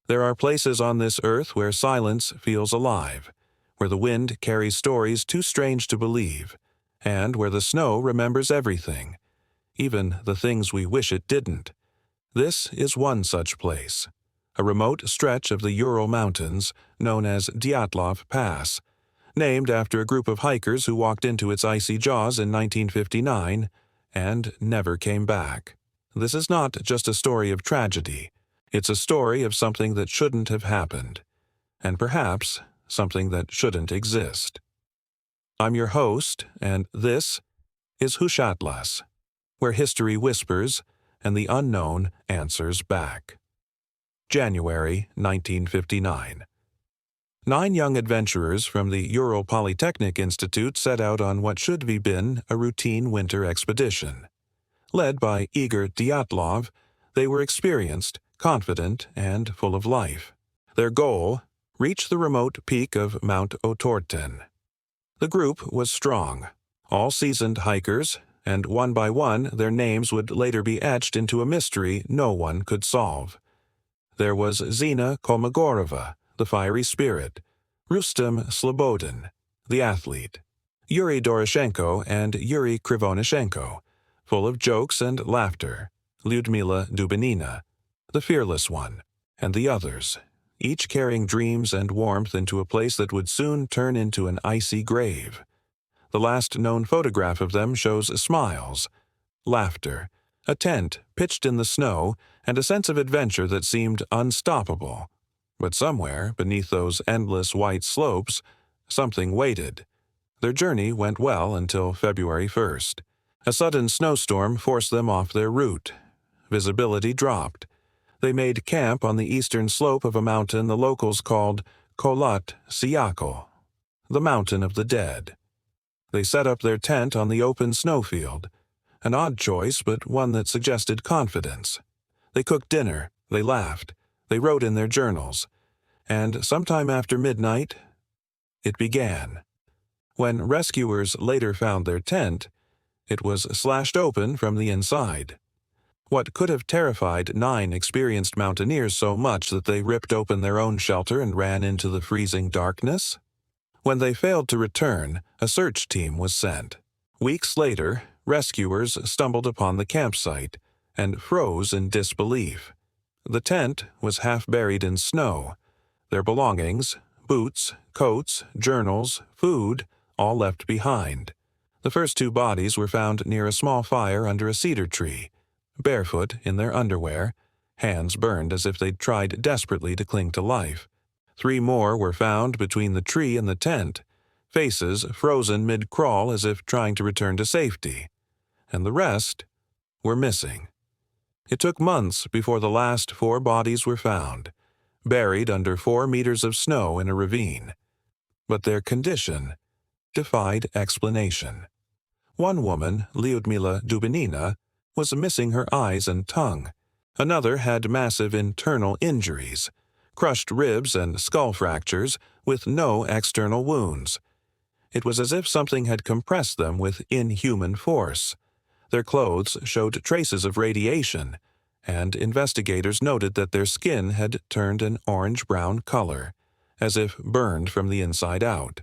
There are places on this earth where silence feels alive, where the wind carries stories too strange to believe, and where the snow remembers everything, even the things we wish it didn't. This is one such place, a remote stretch of the Ural Mountains known as Dyatlov Pass, named after a group of hikers who walked into its icy jaws in 1959 and never came back. This is not just a story of tragedy. It's a story of something that shouldn't have happened, and perhaps something that shouldn't exist. I'm your host, and this is HUSHATLAS, where history whispers and the unknown answers back. January 1959. 9 young adventurers from the Ural Polytechnic Institute set out on what should have been a routine winter expedition. Led by Igor Dyatlov, they were experienced, confident, and full of life. Their goal: reach the remote peak of Mount Otorten. The group was strong, all seasoned hikers, and one by one their names would later be etched into a mystery no one could solve. There was Zina Kolmogorova, the fiery spirit, Rustem Slobodin, the athlete, Yuri Doroshenko and Yuri Krivonishenko, full of jokes and laughter, Lyudmila Dubinina, the fearless one, and the others, each carrying dreams and warmth into a place that would soon turn into an icy grave. The last known photograph of them shows smiles, laughter, a tent pitched in the snow, and a sense of adventure that seemed unstoppable. But somewhere, beneath those endless white slopes, something waited. Their journey went well until February 1st. A sudden snowstorm forced them off their route. Visibility dropped. They made camp on the eastern slope of a mountain the locals called Kholat Syakhl, the Mountain of the Dead. They set up their tent on the open snowfield, an odd choice but one that suggested confidence. They cooked dinner, they laughed, they wrote in their journals, and sometime after midnight, it began. When rescuers later found their tent, it was slashed open from the inside. What could have terrified 9 experienced mountaineers so much that they ripped open their own shelter and ran into the freezing darkness? When they failed to return, a search team was sent. Weeks later, rescuers stumbled upon the campsite and froze in disbelief. The tent was half buried in snow. Their belongings, boots, coats, journals, food, all left behind. The first 2 bodies were found near a small fire under a cedar tree, barefoot in their underwear, hands burned as if they'd tried desperately to cling to life. 3 more were found between the tree and the tent, faces frozen mid-crawl as if trying to return to safety. And the rest were missing. It took months before the last 4 bodies were found, buried under 4 meters of snow in a ravine. But their condition defied explanation. One woman, Lyudmila Dubinina, was missing her eyes and tongue. Another had massive internal injuries, crushed ribs and skull fractures with no external wounds. It was as if something had compressed them with inhuman force. Their clothes showed traces of radiation, and investigators noted that their skin had turned an orange-brown color, as if burned from the inside out.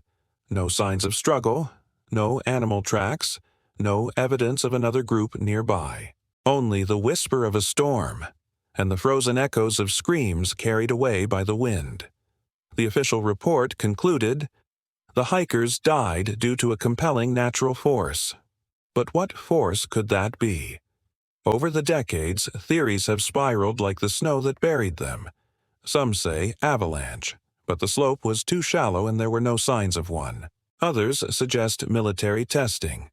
No signs of struggle, no animal tracks, no evidence of another group nearby. Only the whisper of a storm, and the frozen echoes of screams carried away by the wind. The official report concluded, the hikers died due to a compelling natural force. But what force could that be? Over the decades, theories have spiraled like the snow that buried them. Some say avalanche, but the slope was too shallow and there were no signs of one. Others suggest military testing,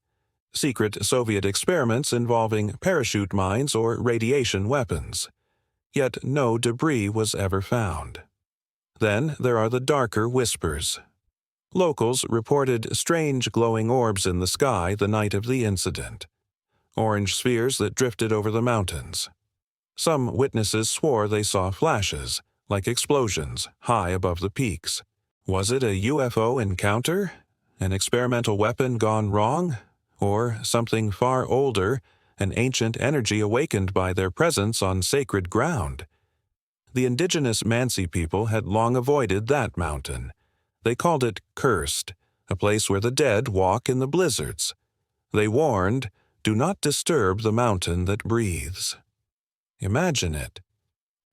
secret Soviet experiments involving parachute mines or radiation weapons. Yet no debris was ever found. Then there are the darker whispers. Locals reported strange glowing orbs in the sky the night of the incident, orange spheres that drifted over the mountains. Some witnesses swore they saw flashes, like explosions, high above the peaks. Was it a UFO encounter? An experimental weapon gone wrong? Or something far older, an ancient energy awakened by their presence on sacred ground? The indigenous Mansi people had long avoided that mountain. They called it cursed, a place where the dead walk in the blizzards. They warned, "Do not disturb the mountain that breathes." Imagine it.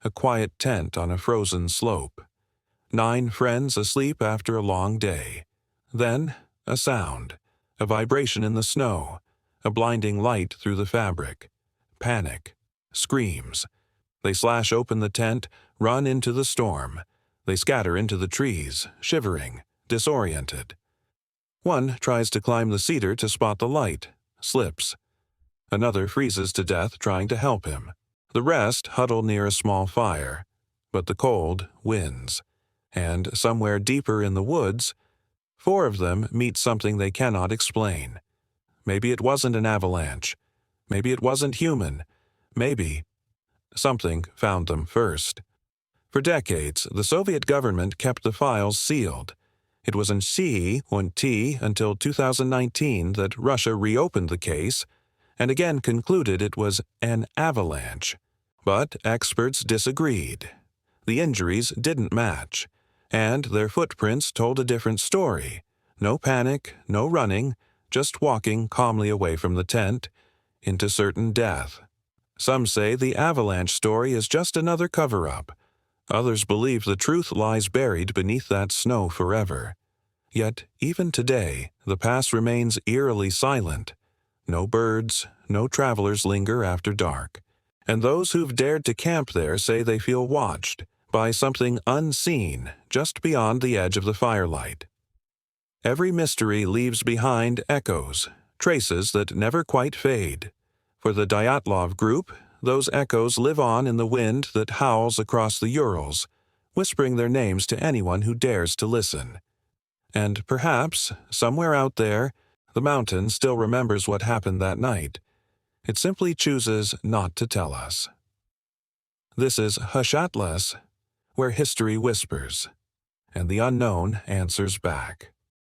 A quiet tent on a frozen slope. 9 friends asleep after a long day. Then, a sound, a vibration in the snow, a blinding light through the fabric. Panic. Screams. They slash open the tent, run into the storm. They scatter into the trees, shivering, disoriented. One tries to climb the cedar to spot the light, slips. Another freezes to death trying to help him. The rest huddle near a small fire, but the cold wins. And somewhere deeper in the woods, 4 of them meet something they cannot explain. Maybe it wasn't an avalanche. Maybe it wasn't human. Maybe something found them first. For decades, the Soviet government kept the files sealed. It was in C und T until 2019 that Russia reopened the case and again concluded it was an avalanche. But experts disagreed. The injuries didn't match, and their footprints told a different story. No panic, no running, just walking calmly away from the tent into certain death. Some say the avalanche story is just another cover-up. Others believe the truth lies buried beneath that snow forever. Yet, even today, the pass remains eerily silent. No birds, no travelers linger after dark. And those who've dared to camp there say they feel watched by something unseen just beyond the edge of the firelight. Every mystery leaves behind echoes, traces that never quite fade. For the Dyatlov group, those echoes live on in the wind that howls across the Urals, whispering their names to anyone who dares to listen. And perhaps, somewhere out there, the mountain still remembers what happened that night. It simply chooses not to tell us. This is HUSHATLAS, where history whispers, and the unknown answers back.